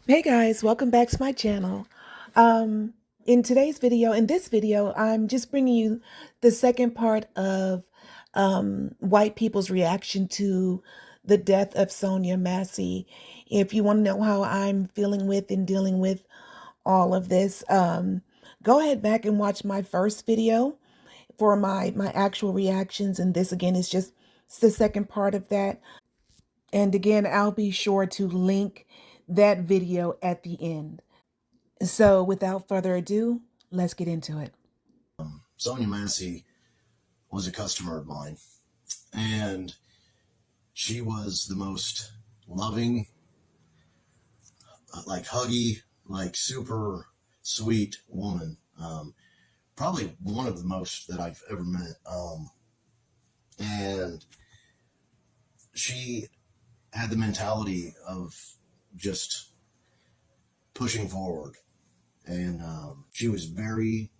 Hey guys, welcome back to my channel. In this video, I'm just bringing you the second part of white people's reaction to the death of Sonya Massey. If you want to know how I'm feeling with and dealing with all of this, go ahead back and watch my first video for my actual reactions, and this again is just the second part of that. And again, I'll be sure to link that video at the end. So without further ado, let's get into it. Sonya Massey was a customer of mine, and she was the most loving, like huggy, like super sweet woman. Probably one of the most that I've ever met. And she had the mentality of just pushing forward. And she was very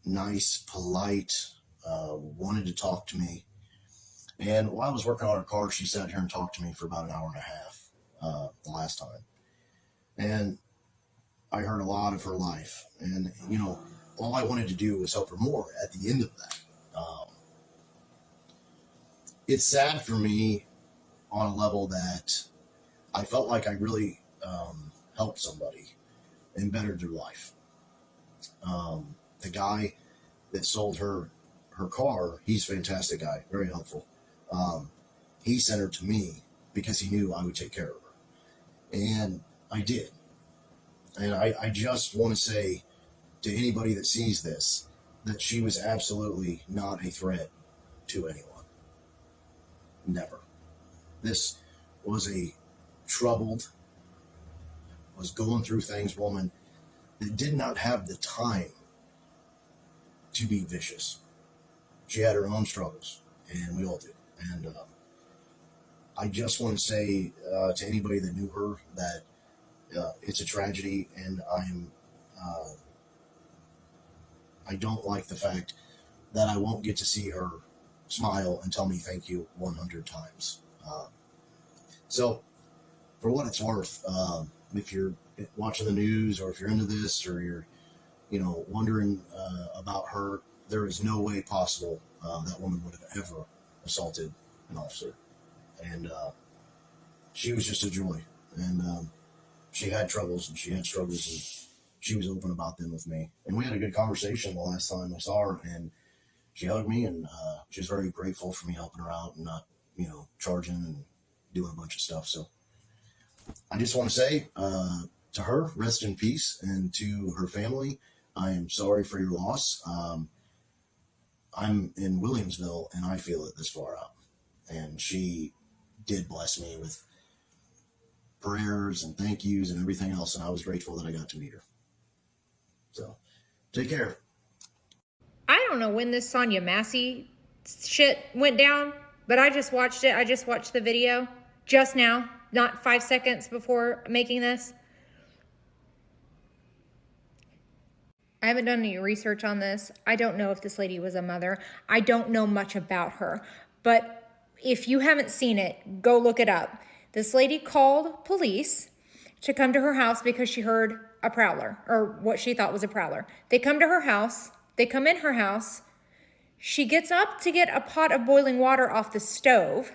nice, polite, wanted to talk to me. And while I was working on her car, she sat here and talked to me for about an hour and a half the last time. And I heard a lot of her life. And, you know, all I wanted to do was help her more at the end of that. It's sad for me on a level that I felt like I really helped somebody and bettered their life. The guy that sold her car, he's a fantastic guy, very helpful. He sent her to me because he knew I would take care of her. And I did. And I just want to say to anybody that sees this that she was absolutely not a threat to anyone. Never. This was a troubled, was going through things woman that did not have the time to be vicious. She had her own struggles, and we all do. And I just want to say to anybody that knew her that it's a tragedy, and I don't like the fact that I won't get to see her smile and tell me thank you 100 times. So, for what it's worth, if you're watching the news or if you're into this or you're, wondering about her, there is no way possible that woman would have ever assaulted an officer. And she was just a joy. And she had troubles and she had struggles, and she was open about them with me. And we had a good conversation the last time I saw her, and she hugged me, and she was very grateful for me helping her out and not, charging and doing a bunch of stuff. So I just want to say to her, rest in peace, and to her family, I am sorry for your loss. I'm in Williamsville, and I feel it this far out. And she did bless me with prayers and thank yous and everything else, and I was grateful that I got to meet her. So, take care. I don't know when this Sonya Massey shit went down, but I just watched it. I just watched the video just now, not 5 seconds before making this. I haven't done any research on this. I don't know if this lady was a mother. I don't know much about her, but if you haven't seen it, go look it up. This lady called police to come to her house because she heard a prowler, or what she thought was a prowler. They come to her house. They come in her house. She gets up to get a pot of boiling water off the stove,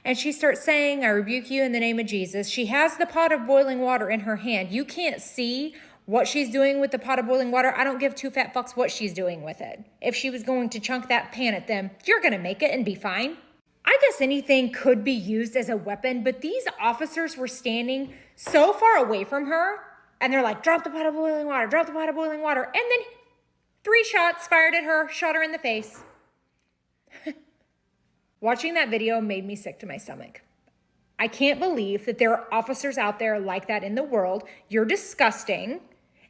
and she starts saying, "I rebuke you in the name of Jesus." She has the pot of boiling water in her hand. You can't see what she's doing with the pot of boiling water. I don't give two fat fucks what she's doing with it. If she was going to chunk that pan at them, you're going to make it and be fine. I guess anything could be used as a weapon, but these officers were standing so far away from her, and they're like, "Drop the pot of boiling water, drop the pot of boiling water." And then 3 shots fired at her, shot her in the face. Watching that video made me sick to my stomach. I can't believe that there are officers out there like that in the world. You're disgusting,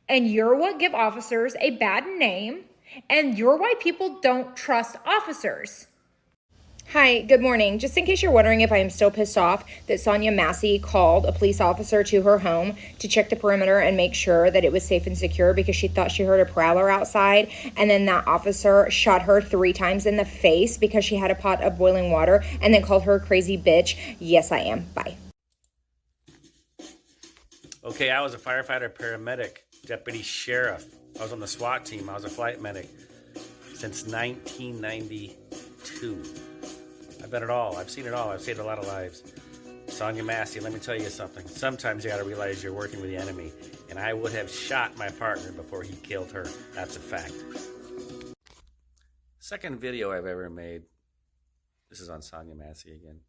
and you're what give officers a bad name, and you're why people don't trust officers. Hi, good morning. Just in case you're wondering if I am still pissed off that Sonya Massey called a police officer to her home to check the perimeter and make sure that it was safe and secure because she thought she heard a prowler outside, and then that officer shot her 3 times in the face because she had a pot of boiling water and then called her a crazy bitch. Yes, I am. Bye. Okay, I was a firefighter, paramedic, deputy sheriff. I was on the SWAT team. I was a flight medic since 1992. I've done it all. I've seen it all. I've saved a lot of lives. Sonya Massey, let me tell you something. Sometimes you gotta realize you're working with the enemy, and I would have shot my partner before he killed her. That's a fact. Second video I've ever made. This is on Sonya Massey again.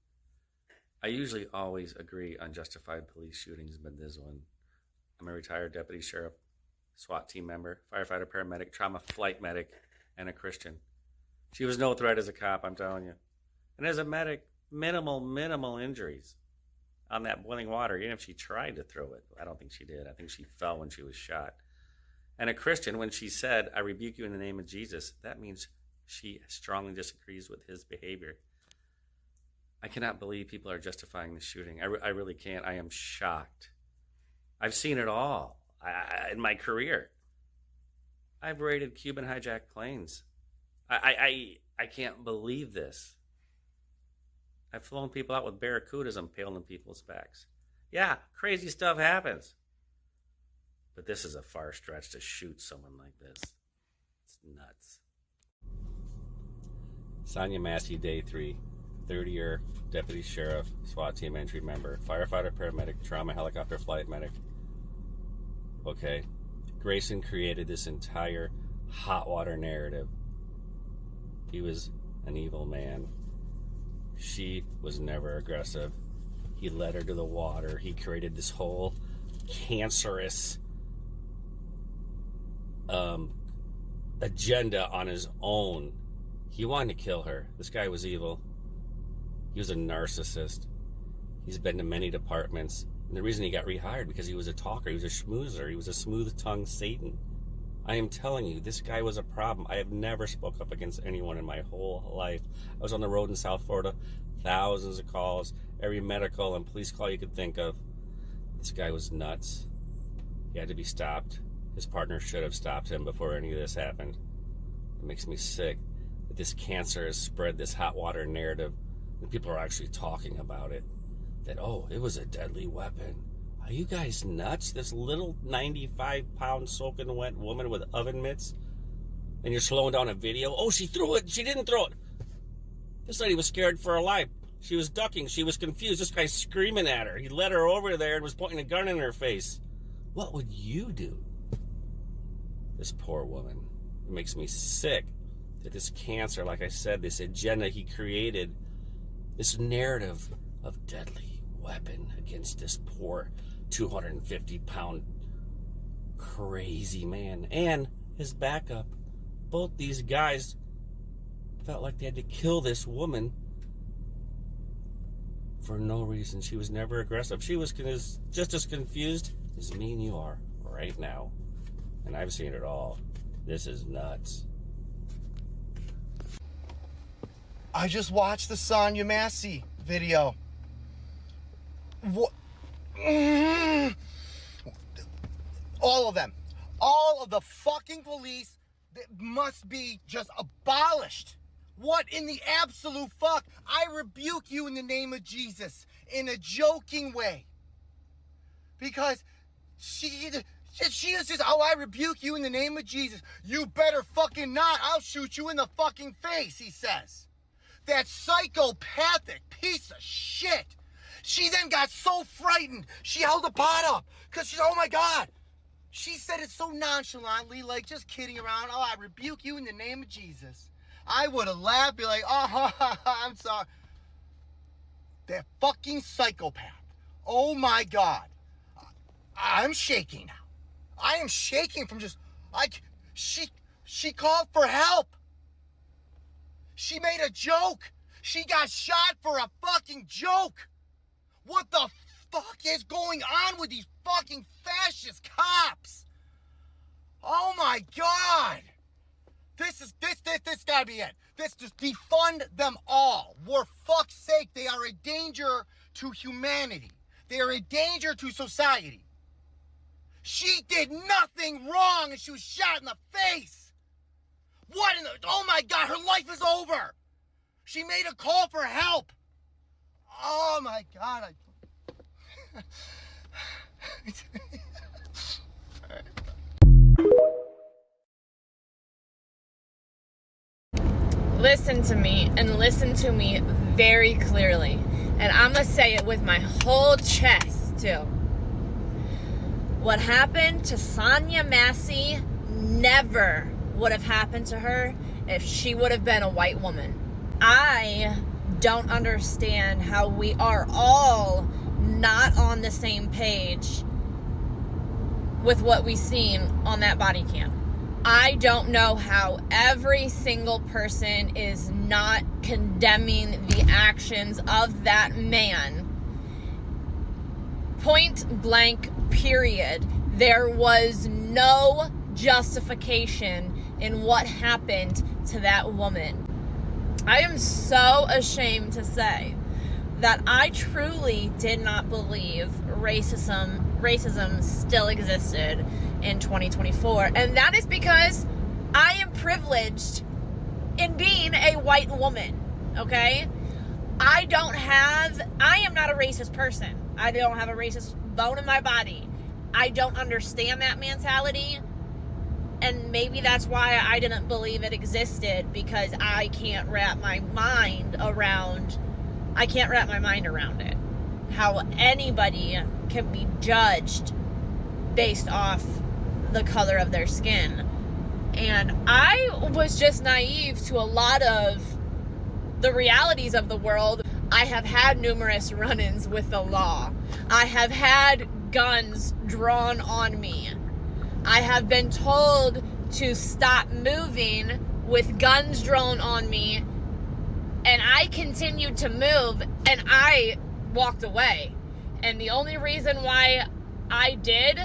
I usually always agree on justified police shootings, but this one, I'm a retired deputy sheriff, SWAT team member, firefighter, paramedic, trauma flight medic, and a Christian. She was no threat as a cop, I'm telling you. And as a medic, minimal injuries on that boiling water, even if she tried to throw it. I don't think she did. I think she fell when she was shot. And a Christian, when she said, "I rebuke you in the name of Jesus," that means she strongly disagrees with his behavior. I cannot believe people are justifying the shooting. I really can't. I am shocked. I've seen it all in my career. I've raided Cuban hijacked planes. I can't believe this. I've flown people out with barracudas impaling in people's backs. Yeah, crazy stuff happens. But this is a far stretch to shoot someone like this. It's nuts. Sonya Massey, day 3. 30-year deputy sheriff, SWAT team entry member, firefighter, paramedic, trauma helicopter flight medic. Okay, Grayson created this entire hot water narrative. He was an evil man. She was never aggressive. He led her to the water. He created this whole cancerous agenda on his own. He wanted to kill her. This guy was evil. He was a narcissist. He's been to many departments. And the reason he got rehired, because he was a talker. He was a schmoozer. He was a smooth-tongued Satan. I am telling you, this guy was a problem. I have never spoke up against anyone in my whole life. I was on the road in South Florida, thousands of calls, every medical and police call you could think of. This guy was nuts. He had to be stopped. His partner should have stopped him before any of this happened. It makes me sick that this cancer has spread this hot water narrative, and people are actually talking about it. That, oh, it was a deadly weapon. Are you guys nuts? This little 95-pound soaking wet woman with oven mitts, and you're slowing down a video? Oh, she threw it. She didn't throw it. This lady was scared for her life. She was ducking. She was confused. This guy's screaming at her. He led her over there and was pointing a gun in her face. What would you do? This poor woman. It makes me sick that this cancer, like I said, this agenda he created, this narrative of deadly weapon against this poor 250-pound crazy man and his backup. Both these guys felt like they had to kill this woman for no reason. She was never aggressive. She was just as confused as me and you are right now. And I've seen it all. This is nuts. I just watched the Sonya Massey video. What? All of them. All of the fucking police must be just abolished. What in the absolute fuck? I rebuke you in the name of Jesus in a joking way. Because she is just, oh, I rebuke you in the name of Jesus. You better fucking not. I'll shoot you in the fucking face, he says. That psychopathic piece of shit. She then got so frightened, she held the pot up. Because she's, oh my God. She said it so nonchalantly, like just kidding around. Oh, I rebuke you in the name of Jesus. I would have laughed, be like, oh, I'm sorry. That fucking psychopath. Oh my God. I'm shaking now. I am shaking from just, she called for help. She made a joke. She got shot for a fucking joke. What the fuck is going on with these fucking fascist cops? Oh my God. This gotta be it. This just defund them all. For fuck's sake, they are a danger to humanity. They are a danger to society. She did nothing wrong and she was shot in the face. What in the, oh my God, her life is over. She made a call for help. Oh my God. listen to me and listen to me very clearly. And I'm going to say it with my whole chest, too. What happened to Sonya Massey never would have happened to her if she would have been a white woman. I don't understand how we are all not on the same page with what we seen on that body cam. I don't know how every single person is not condemning the actions of that man. Point blank, period. There was no justification in what happened to that woman. I am so ashamed to say that I truly did not believe racism still existed in 2024. And that is because I am privileged in being a white woman, okay? I am not a racist person. I don't have a racist bone in my body. I don't understand that mentality. And maybe that's why I didn't believe it existed, because I can't wrap my mind around it. How anybody can be judged based off the color of their skin. And I was just naive to a lot of the realities of the world. I have had numerous run-ins with the law. I have had guns drawn on me. I have been told to stop moving with guns drawn on me, and I continued to move, and I walked away. And the only reason why I did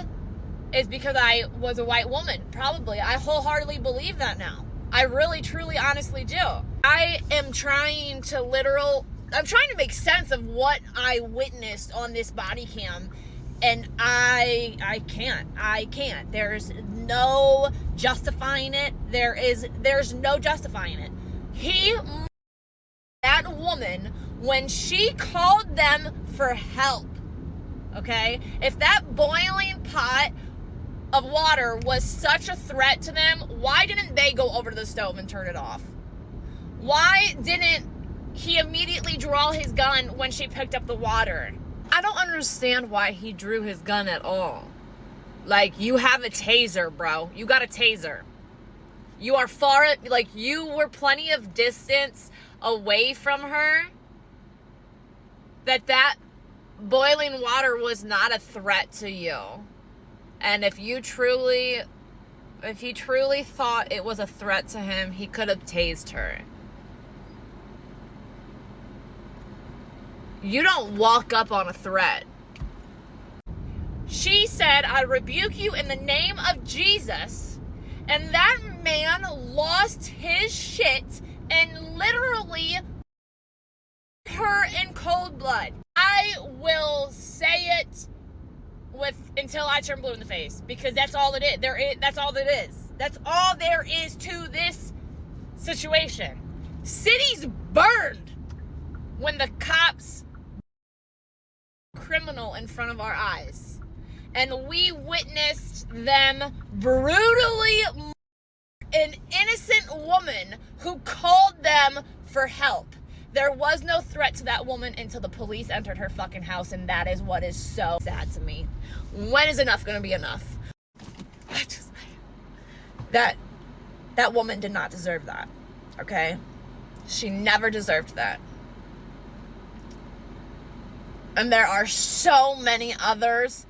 is because I was a white woman, probably. I wholeheartedly believe that now. I really, truly, honestly do. I am trying to make sense of what I witnessed on this body cam, and I can't. There's no justifying it. There's no justifying it. That woman, when she called them for help, okay? If that boiling pot of water was such a threat to them, why didn't they go over to the stove and turn it off? Why didn't he immediately draw his gun when she picked up the water? I don't understand why he drew his gun at all. Like, you have a taser, bro. You got a taser. You are you were plenty of distance away from her that boiling water was not a threat to you. And if he truly thought it was a threat to him, he could have tased her. You don't walk up on a threat. She said, "I rebuke you in the name of Jesus." And that man lost his shit and literally her in cold blood. I will say it until I turn blue in the face, because that's all it is. That's all it is. That's all there is to this situation. Cities burned when the cops criminal in front of our eyes, and we witnessed them brutally murder an innocent woman who called them for help. There was no threat to that woman until the police entered her fucking house, and that is what is so sad to me. When is enough gonna be enough? That woman did not deserve that, okay? She never deserved that. And there are so many others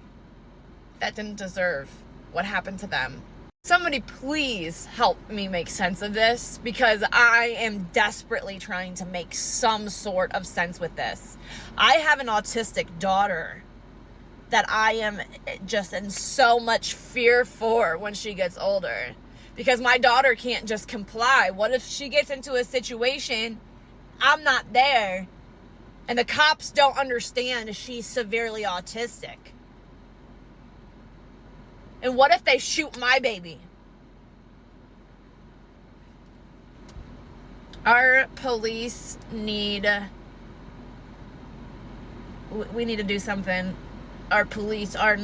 that didn't deserve what happened to them. Somebody please help me make sense of this, because I am desperately trying to make some sort of sense with this. I have an autistic daughter that I am just in so much fear for when she gets older, because my daughter can't just comply. What if she gets into a situation, I'm not there, and the cops don't understand she's severely autistic? And what if they shoot my baby? Our police we need to do something. Our police they're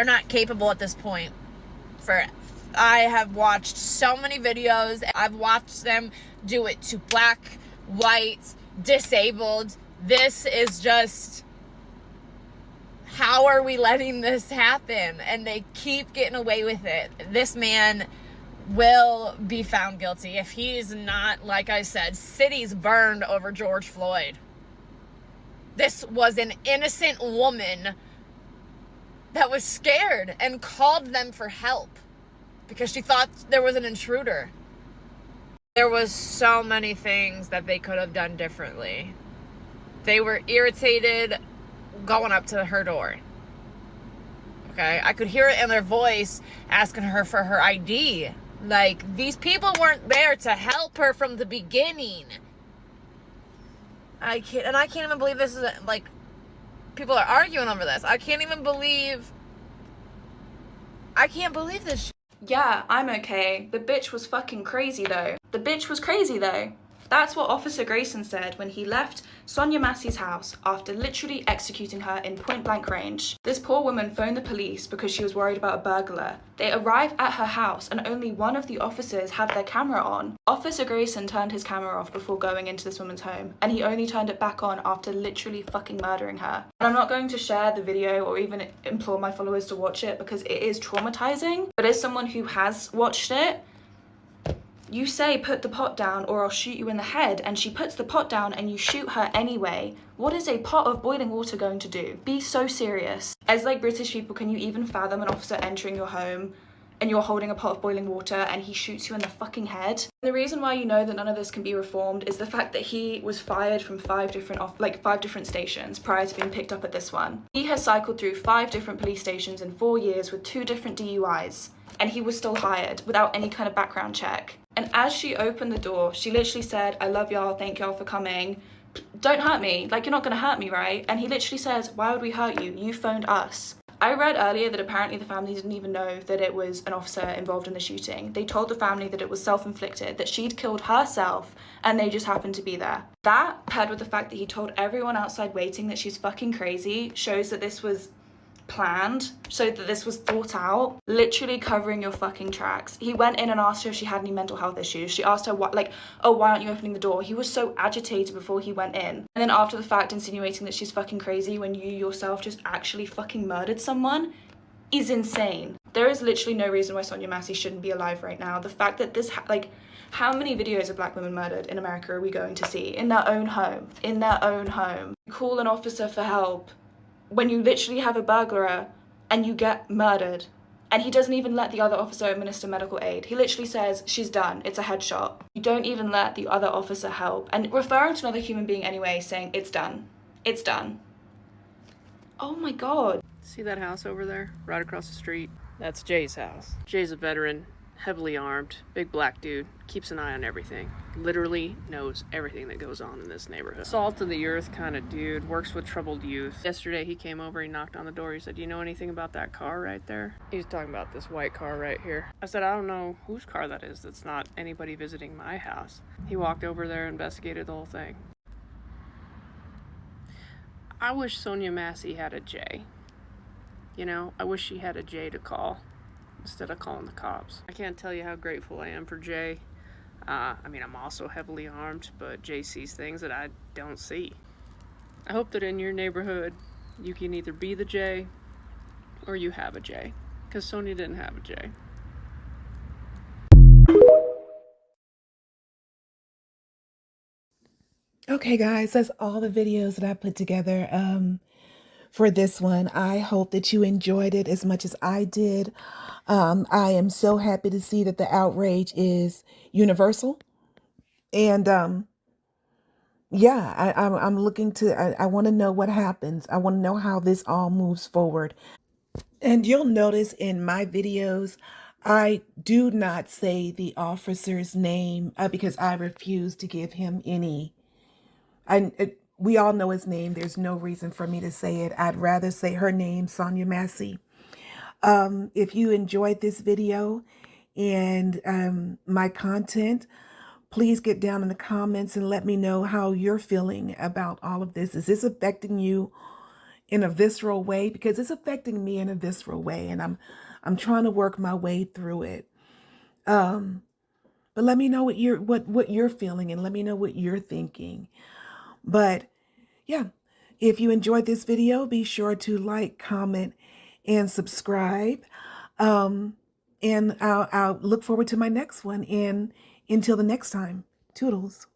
not capable at this point for I have watched so many videos. I've watched them do it to black, white, disabled. This is just, how are we letting this happen? And they keep getting away with it. This man will be found guilty. If he is not, like I said, cities burned over George Floyd. This was an innocent woman that was scared and called them for help because she thought there was an intruder. There was so many things that they could have done differently. They were irritated going up to her door. Okay, I could hear it in their voice asking her for her ID. Like, these people weren't there to help her from the beginning. I can't even believe this is like, people are arguing over this. I can't believe this. Yeah, I'm okay. The bitch was fucking crazy though. The bitch was crazy though. That's what Officer Grayson said when he left Sonya Massey's house after literally executing her in point-blank range. This poor woman phoned the police because she was worried about a burglar. They arrive at her house and only one of the officers have their camera on. Officer Grayson turned his camera off before going into this woman's home, and he only turned it back on after literally fucking murdering her. And I'm not going to share the video or even implore my followers to watch it because it is traumatizing, but as someone who has watched it, you say, put the pot down or I'll shoot you in the head, and she puts the pot down and you shoot her anyway. What is a pot of boiling water going to do? Be so serious. As like British people, can you even fathom an officer entering your home and you're holding a pot of boiling water and he shoots you in the fucking head? And the reason why you know that none of this can be reformed is the fact that he was fired from five different stations prior to being picked up at this one. He has cycled through 5 different police stations in 4 years with 2 different DUIs, and he was still hired without any kind of background check. And as she opened the door, she literally said, I love y'all, thank y'all for coming. Don't hurt me, like, you're not gonna hurt me, right? And he literally says, why would we hurt you? You phoned us. I read earlier that apparently the family didn't even know that it was an officer involved in the shooting. They told the family that it was self-inflicted, that she'd killed herself, and they just happened to be there. That, paired with the fact that he told everyone outside waiting that she's fucking crazy, shows that this was planned, so that this was thought out, literally covering your fucking tracks. He went in and asked her if she had any mental health issues. She asked her what, like, oh, why aren't you opening the door? He was so agitated before he went in. And then after the fact, insinuating that she's fucking crazy when you yourself just actually fucking murdered someone is insane. There is literally no reason why Sonya Massey shouldn't be alive right now. The fact that this, how many videos of black women murdered in America are we going to see? In their own home. In their own home. Call an officer for help when you literally have a burglar and you get murdered, and he doesn't even let the other officer administer medical aid. He literally says, she's done, it's a headshot. You don't even let the other officer help, and referring to another human being anyway, saying, it's done, it's done. Oh my God. See that house over there, right across the street? That's Jay's house. Jay's a veteran, heavily armed, big black dude, keeps an eye on everything. Literally knows everything that goes on in this neighborhood. Salt of the earth kind of dude, works with troubled youth. Yesterday he came over, he knocked on the door, he said, do you know anything about that car right there? He's talking about this white car right here. I said, I don't know whose car that is, that's not anybody visiting my house. He walked over there, investigated the whole thing. I wish Sonya Massey had a J. You know, I wish she had a J to call instead of calling the cops. I can't tell you how grateful I am for Jay. I mean, I'm also heavily armed, but Jay sees things that I don't see. I hope that in your neighborhood, you can either be the J or you have a J, because Sonya didn't have a J. Okay, guys, that's all the videos that I put together for this one. I hope that you enjoyed it as much as I did. I am so happy to see that the outrage is universal. And yeah, I'm looking to, I want to know what happens. I want to know how this all moves forward. And you'll notice in my videos, I do not say the officer's name because I refuse to give him any. We all know his name. There's no reason for me to say it. I'd rather say her name, Sonya Massey. If you enjoyed this video and my content, please get down in the comments and let me know how you're feeling about all of this. Is this affecting you in a visceral way? Because it's affecting me in a visceral way, and I'm trying to work my way through it. But let me know what you're feeling, and let me know what you're thinking. But yeah, if you enjoyed this video, be sure to like, comment, and subscribe. And I'll look forward to my next one. And until the next time, toodles.